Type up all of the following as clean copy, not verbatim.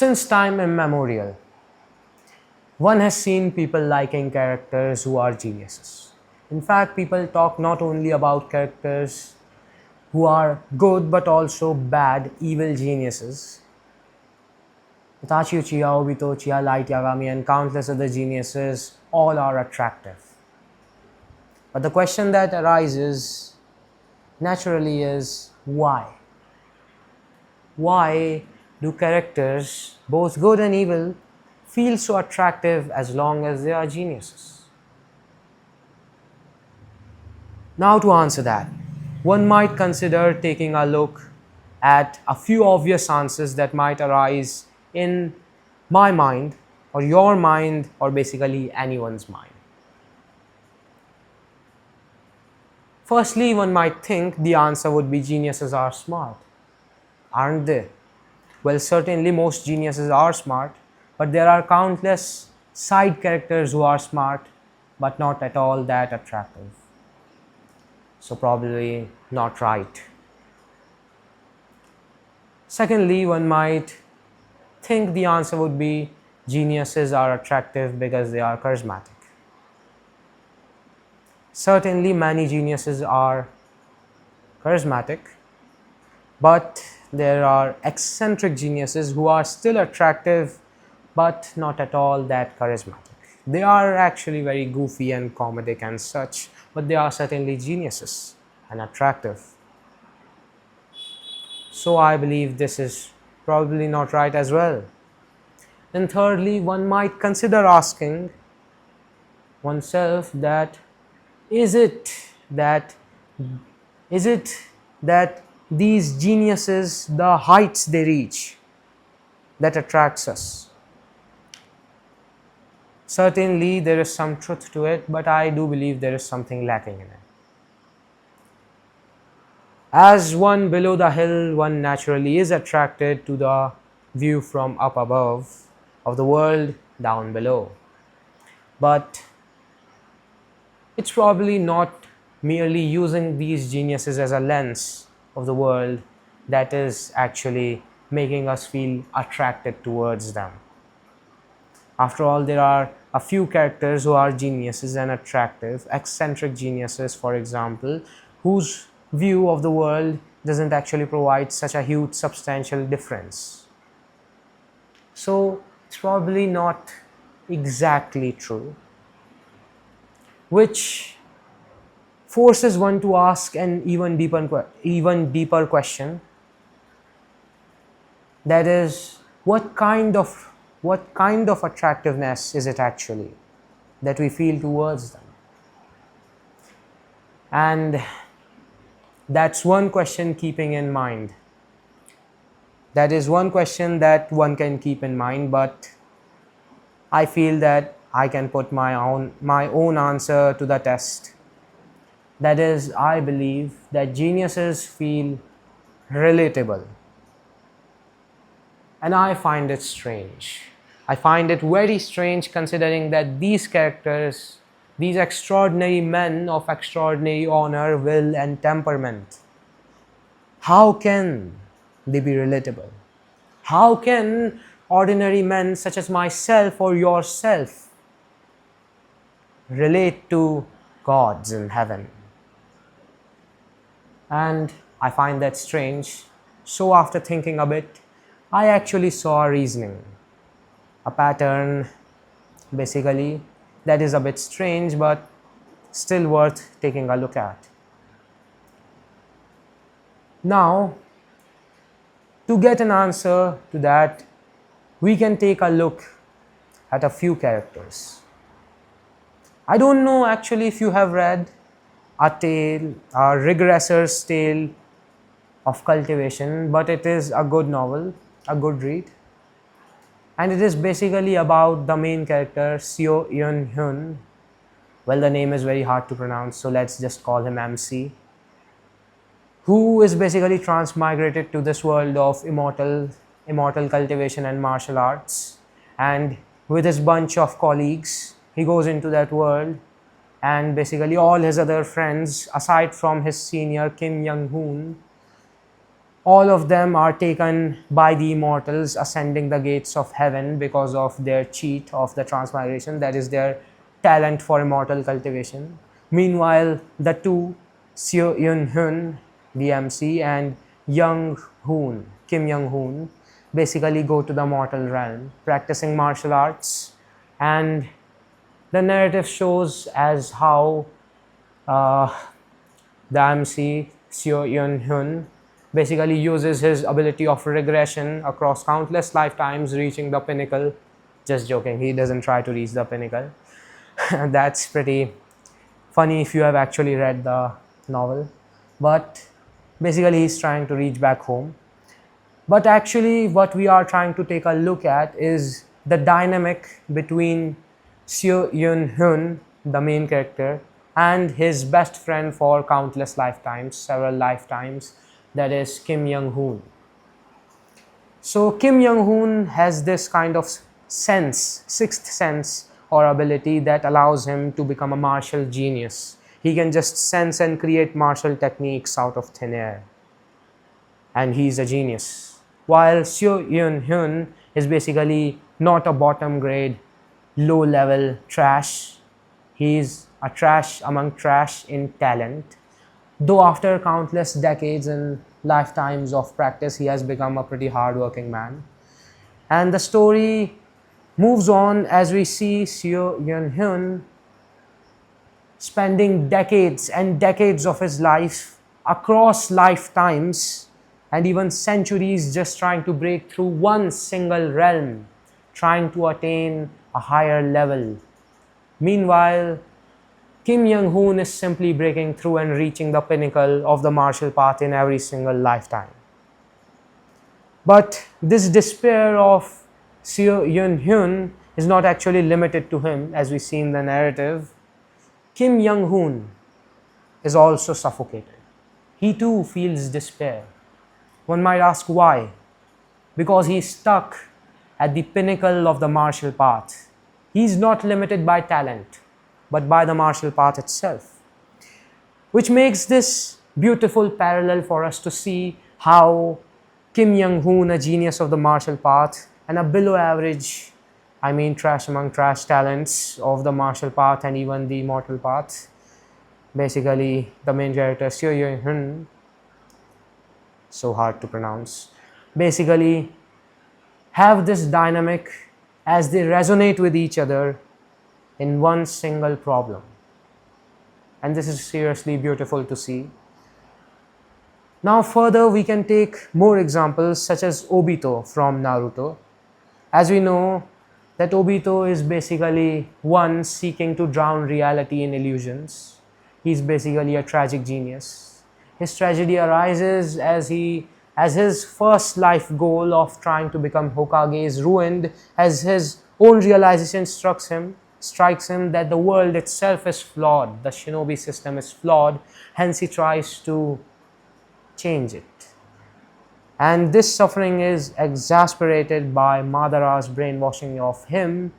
Since time immemorial, one has seen people liking characters who are geniuses. In fact, people talk not only about characters who are good but also bad, evil geniuses. Itachi Uchiha, Obito, Uchiha, Light Yagami, and countless other geniuses all are attractive. But the question that arises naturally is why? Why do characters, both good and evil, feel so attractive as long as they are geniuses? Now, to answer that, one might consider taking a look at a few obvious answers that might arise in my mind, or your mind, or basically anyone's mind. Firstly, one might think the answer would be geniuses are smart, aren't they? Well, certainly most geniuses are smart, but there are countless side characters who are smart but not at all that attractive. So probably not right. Secondly, one might think the answer would be geniuses are attractive because they are charismatic. Certainly many geniuses are charismatic, but there are eccentric geniuses who are still attractive but not at all that charismatic. They are actually very goofy and comedic and such, but they are certainly geniuses and attractive. So I believe this is probably not right as well. And thirdly, one might consider asking oneself that is it that is it that these geniuses, the heights they reach, that attracts us? Certainly there is some truth to it, but I do believe there is something lacking in it. As one below the hill, one naturally is attracted to the view from up above of the world down below. But it's probably not merely using these geniuses as a lens of the world that is actually making us feel attracted towards them. After all, there are a few characters who are geniuses and attractive, eccentric geniuses, for example, whose view of the world doesn't actually provide such a huge substantial difference. So it's probably not exactly true, which forces one to ask an even deeper question, that is, what kind of attractiveness is it actually that we feel towards them? And that's one question keeping in mind. That is one question that one can keep in mind, but I feel that I can put my own answer to the test. That is, I believe that geniuses feel relatable. And I find it strange. I find it very strange considering that these characters, these extraordinary men of extraordinary honor, will, and temperament, how can they be relatable? How can ordinary men such as myself or yourself relate to gods in heaven? And I find that strange. So after thinking a bit, I actually saw a reasoning, a pattern basically that is a bit strange but still worth taking a look at. Now, to get an answer to that, we can take a look at a few characters. I don't know actually if you have read a Regressor's Tale of Cultivation, but it is a good novel, a good read. And it is basically about the main character, Seo Yeon-hyun. Well, the name is very hard to pronounce, so let's just call him MC, who is basically transmigrated to this world of immortal cultivation and martial arts. And with his bunch of colleagues, he goes into that world, and basically all his other friends, aside from his senior Kim Young-hoon, All of them are taken by the immortals, ascending the gates of heaven because of their cheat of the transmigration, that is their talent for immortal cultivation. Meanwhile, the two, Seo Yun Hun, DMC, and Young Hoon, Kim Young Hoon, basically go to the mortal realm, practicing martial arts, and the narrative shows as how uh, the MC, Seo Yun Hyun, basically uses his ability of regression across countless lifetimes, reaching the pinnacle. Just joking, he doesn't try to reach the pinnacle. That's pretty funny if you have actually read the novel. But basically, he's trying to reach back home. But actually, what we are trying to take a look at is the dynamic between Seo Yun Hyun, the main character, and his best friend for countless lifetimes, several lifetimes, that is Kim Young Hoon. So, Kim Young Hoon has this kind of sense, sixth sense or ability that allows him to become a martial genius. He can just sense and create martial techniques out of thin air, and he's a genius. While Seo Yun Hyun is basically not a bottom grade, low level trash. He's a trash among trash in talent. Though after countless decades and lifetimes of practice, he has become a pretty hardworking man. And the story moves on as we see Seo Yun Hyun spending decades and decades of his life across lifetimes and even centuries just trying to break through one single realm, trying to attain a higher level. Meanwhile, Kim Young Hoon is simply breaking through and reaching the pinnacle of the martial path in every single lifetime. But this despair of Seo Yun Hyun is not actually limited to him, as we see in the narrative. Kim Young Hoon is also suffocated. He too feels despair. One might ask why. Because he's stuck at the pinnacle of the martial path. He's not limited by talent, but by the martial path itself. Which makes this beautiful parallel for us to see how Kim Young Hoon, a genius of the martial path, and a below average, I mean trash among trash talents of the martial path and even the immortal path, basically the main character Seo Yun Hyun, so hard to pronounce, basically have this dynamic as they resonate with each other in one single problem. And this is seriously beautiful to see. Now further we can take more examples such as Obito from Naruto. As we know that Obito is basically one seeking to drown reality in illusions. He's basically a tragic genius. His tragedy arises as his first life goal of trying to become Hokage is ruined, as his own realization strikes him that the world itself is flawed, the shinobi system is flawed, hence he tries to change it. And this suffering is exasperated by Madara's brainwashing of him,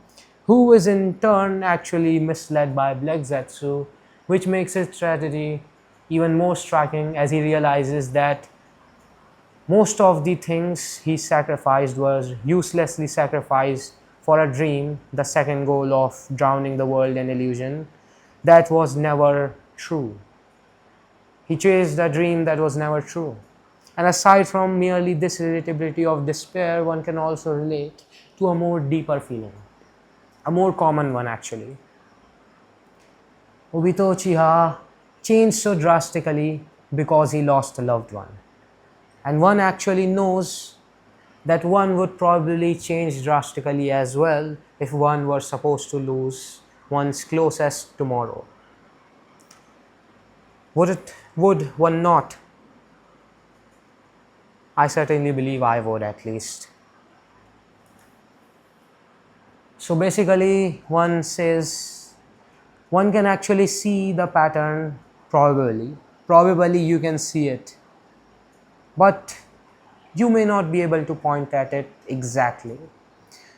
who is in turn actually misled by Black Zetsu, which makes his tragedy even more striking as he realizes that most of the things he sacrificed was uselessly sacrificed for a dream, the second goal of drowning the world in illusion, that was never true. He chased a dream that was never true. And aside from merely this relatability of despair, one can also relate to a more deeper feeling, a more common one actually. Obito Uchiha changed so drastically because he lost a loved one. And one actually knows that one would probably change drastically as well if one were supposed to lose one's closest tomorrow. Would one not? I certainly believe I would, at least. So basically one says one can actually see the pattern probably you can see it, but you may not be able to point at it exactly.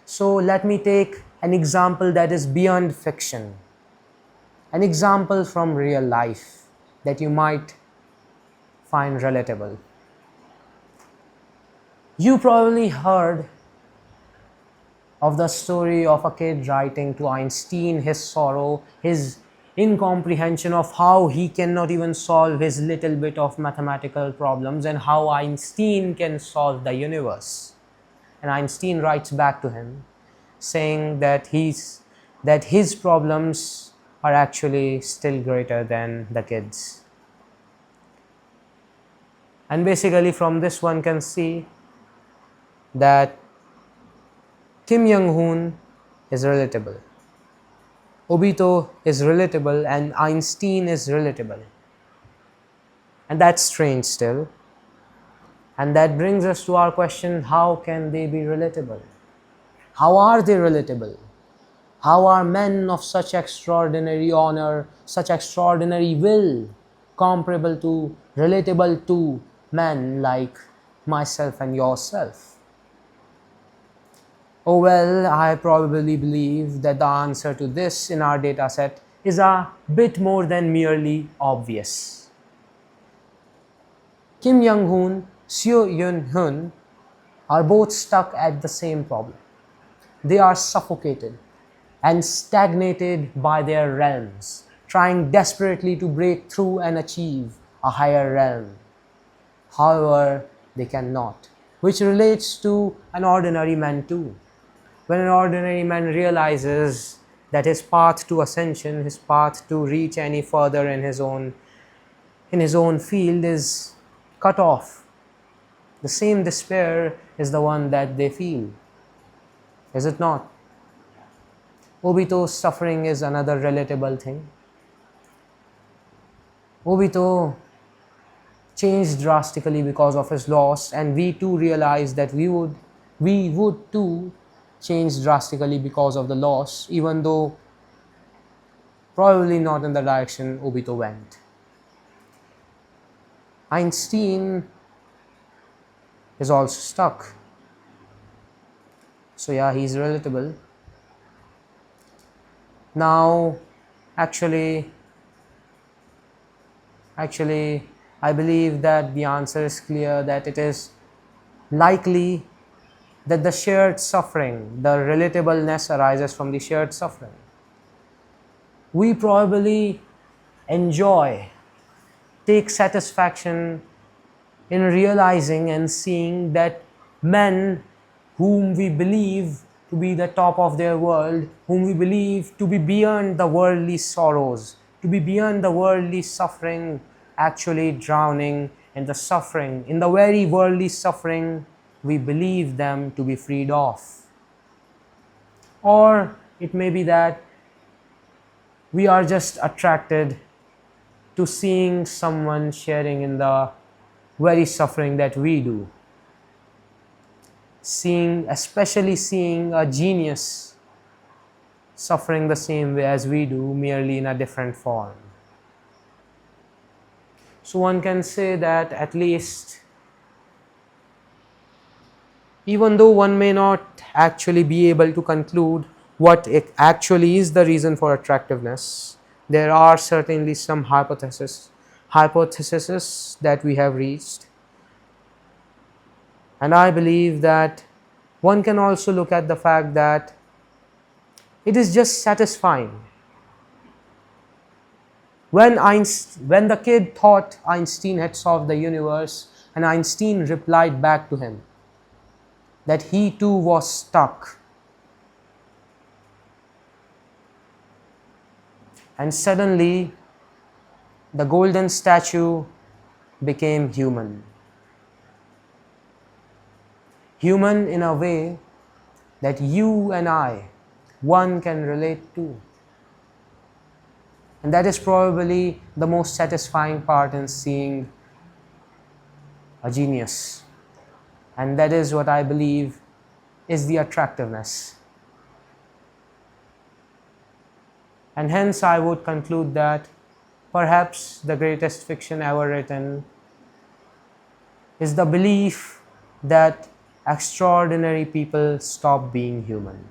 So let me take an example that is beyond fiction, an example from real life that you might find relatable. You probably heard of the story of a kid writing to Einstein his sorrow, his incomprehension of how he cannot even solve his little bit of mathematical problems and how Einstein can solve the universe. And Einstein writes back to him saying that his problems are actually still greater than the kids. And basically from this one can see that Kim Jong-un is relatable, Obito is relatable, and Einstein is relatable. And that's strange still. And that brings us to our question, how can they be relatable? How are they relatable? How are men of such extraordinary honor, such extraordinary will, comparable to, relatable to men like myself and yourself? Oh well, I probably believe that the answer to this in our data set is a bit more than merely obvious. Kim Jong-un, Seo Yun-hun are both stuck at the same problem. They are suffocated and stagnated by their realms, trying desperately to break through and achieve a higher realm. However, they cannot, which relates to an ordinary man too. When an ordinary man realizes that his path to ascension, his path to reach any further in his own field is cut off, the same despair is the one that they feel. Is it not? Obito's suffering is another relatable thing. Obito changed drastically because of his loss, and we too realized that we would too change drastically because of the loss, even though probably not in the direction Obito went. Einstein is also stuck. So yeah, he's relatable. Now, actually, I believe that the answer is clear, that it is likely that the shared suffering, the relatableness arises from the shared suffering. We probably take satisfaction in realizing and seeing that men whom we believe to be the top of their world, whom we believe to be beyond the worldly sorrows, to be beyond the worldly suffering, actually drowning in the suffering, in the very worldly suffering we believe them to be freed of. Or it may be that we are just attracted to seeing someone sharing in the very suffering that we do. Especially seeing a genius suffering the same way as we do, merely in a different form. So one can say that at least, even though one may not actually be able to conclude what it actually is the reason for attractiveness, there are certainly some hypotheses that we have reached. And I believe that one can also look at the fact that it is just satisfying. When the kid thought Einstein had solved the universe, and Einstein replied back to him that he too was stuck, and suddenly the golden statue became human. Human in a way that you and I, one can relate to. And that is probably the most satisfying part in seeing a genius. And that is what I believe is the attractiveness. And hence I would conclude that perhaps the greatest fiction ever written is the belief that extraordinary people stop being human.